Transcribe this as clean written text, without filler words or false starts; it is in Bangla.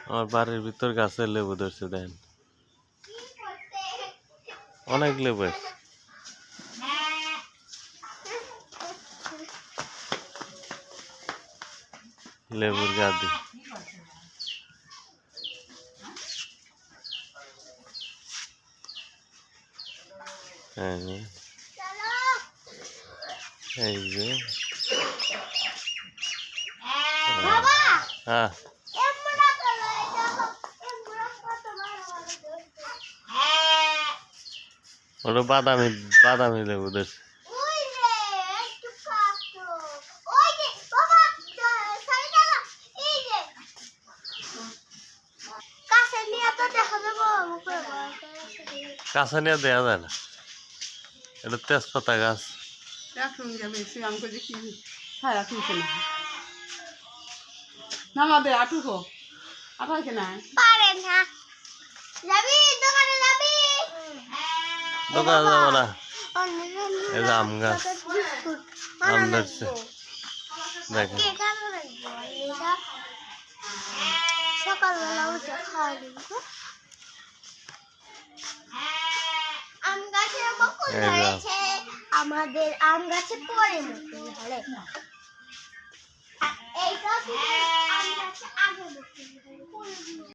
আমার বাড়ির ভিতর গাছে লেবু ধরছে দেন অনেক লেবু আছে লেবুর গাদি এই যে হ্যাঁ ওটা বাদামি বাদামি লেবু ধরছে কাঁচা নিয়ে দেওয়া যায় না এটা তেজপাতা গাছ দোকানে যাবো না এই যে আম গাছ আম ধরছে দেখেন সকালবেলা উঠে খাওয়া দিব আম গাছের বকুল ধরেছে আমাদের আম গাছে পরে মুকুল ধরে এইটা আম গাছে আগে মুকুল ধরে